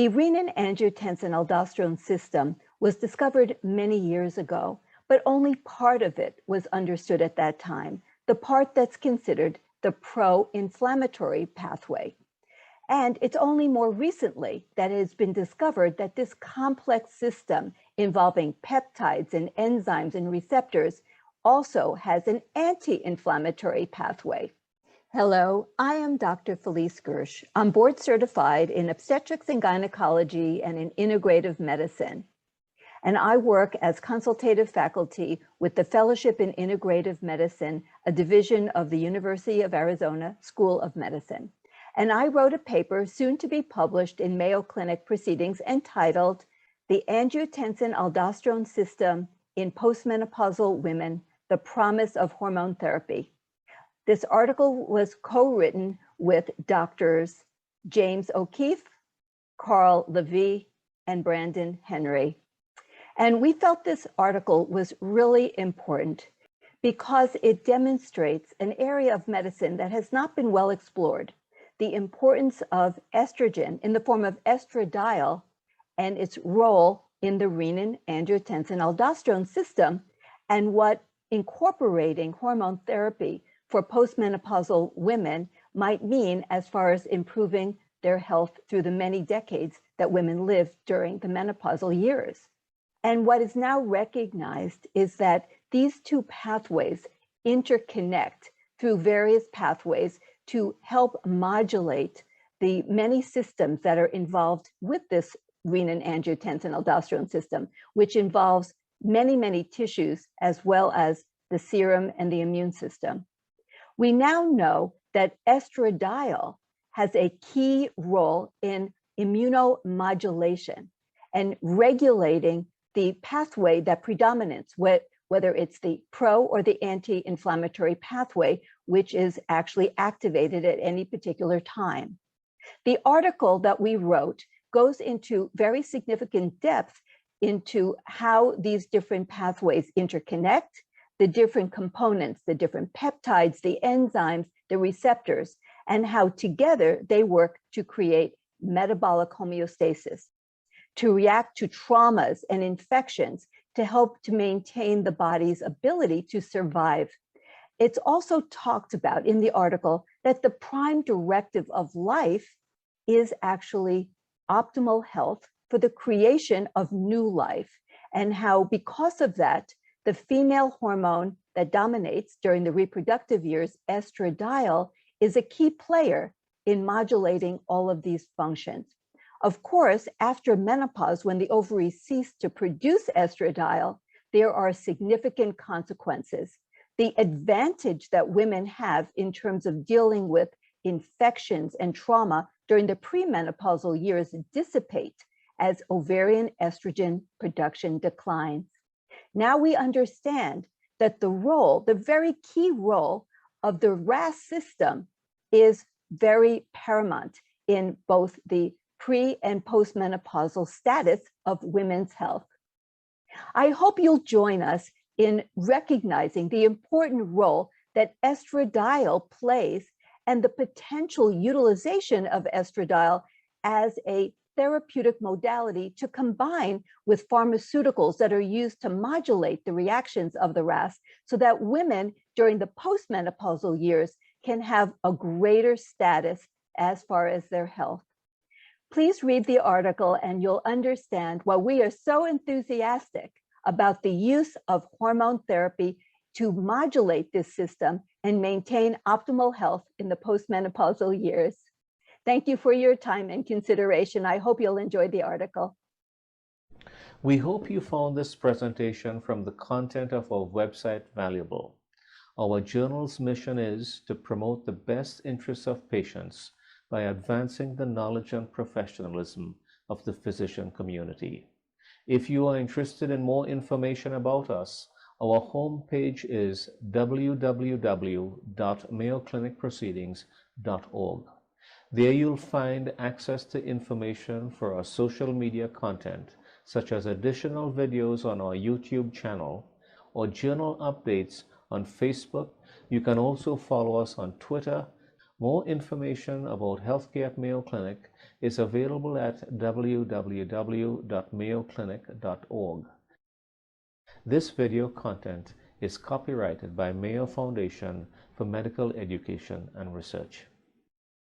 The renin-angiotensin-aldosterone system was discovered many years ago, but only part of it was understood at that time, the part that's considered the pro-inflammatory pathway. And it's only more recently that it has been discovered that this complex system involving peptides and enzymes and receptors also has an anti-inflammatory pathway. Hello, I am Dr. Felice Gersh. I'm board certified in obstetrics and gynecology and in integrative medicine. And I work as consultative faculty with the Fellowship in Integrative Medicine, a division of the University of Arizona School of Medicine. And I wrote a paper soon to be published in Mayo Clinic Proceedings entitled The Angiotensin-Aldosterone System in Postmenopausal Women, the Promise of Hormone Therapy. This article was co-written with Doctors James O'Keefe, Carl Levy, and Brandon Henry. And we felt this article was really important because it demonstrates an area of medicine that has not been well explored, the importance of estrogen in the form of estradiol and its role in the renin-angiotensin-aldosterone system, and what incorporating hormone therapy for postmenopausal women might mean as far as improving their health through the many decades that women live during the menopausal years. And what is now recognized is that these two pathways interconnect through various pathways to help modulate the many systems that are involved with this renin-angiotensin-aldosterone system, which involves many, many tissues as well as the serum and the immune system. We now know that estradiol has a key role in immunomodulation and regulating the pathway that predominates, whether it's the pro or the anti-inflammatory pathway, which is actually activated at any particular time. The article that we wrote goes into very significant depth into how these different pathways interconnect, the different components, the different peptides, the enzymes, the receptors, and how together they work to create metabolic homeostasis, to react to traumas and infections, to help to maintain the body's ability to survive. It's also talked about in the article that the prime directive of life is actually optimal health for the creation of new life, and how because of that, the female hormone that dominates during the reproductive years, estradiol, is a key player in modulating all of these functions. Of course, after menopause, when the ovaries cease to produce estradiol, there are significant consequences. The advantage that women have in terms of dealing with infections and trauma during the premenopausal years dissipate as ovarian estrogen production declines. Now we understand that the very key role of the RAS system is very paramount in both the pre- and postmenopausal status of women's health. I hope you'll join us in recognizing the important role that estradiol plays and the potential utilization of estradiol as a therapeutic modality to combine with pharmaceuticals that are used to modulate the reactions of the RAS so that women during the postmenopausal years can have a greater status as far as their health. Please read the article and you'll understand why we are so enthusiastic about the use of hormone therapy to modulate this system and maintain optimal health in the postmenopausal years. Thank you for your time and consideration. I hope you'll enjoy the article. We hope you found this presentation from the content of our website valuable. Our journal's mission is to promote the best interests of patients by advancing the knowledge and professionalism of the physician community. If you are interested in more information about us, our homepage is www.mayoclinicproceedings.org. There you'll find access to information for our social media content, such as additional videos on our YouTube channel or journal updates on Facebook. You can also follow us on Twitter. More information about healthcare at Mayo Clinic is available at www.mayoclinic.org. This video content is copyrighted by Mayo Foundation for Medical Education and Research.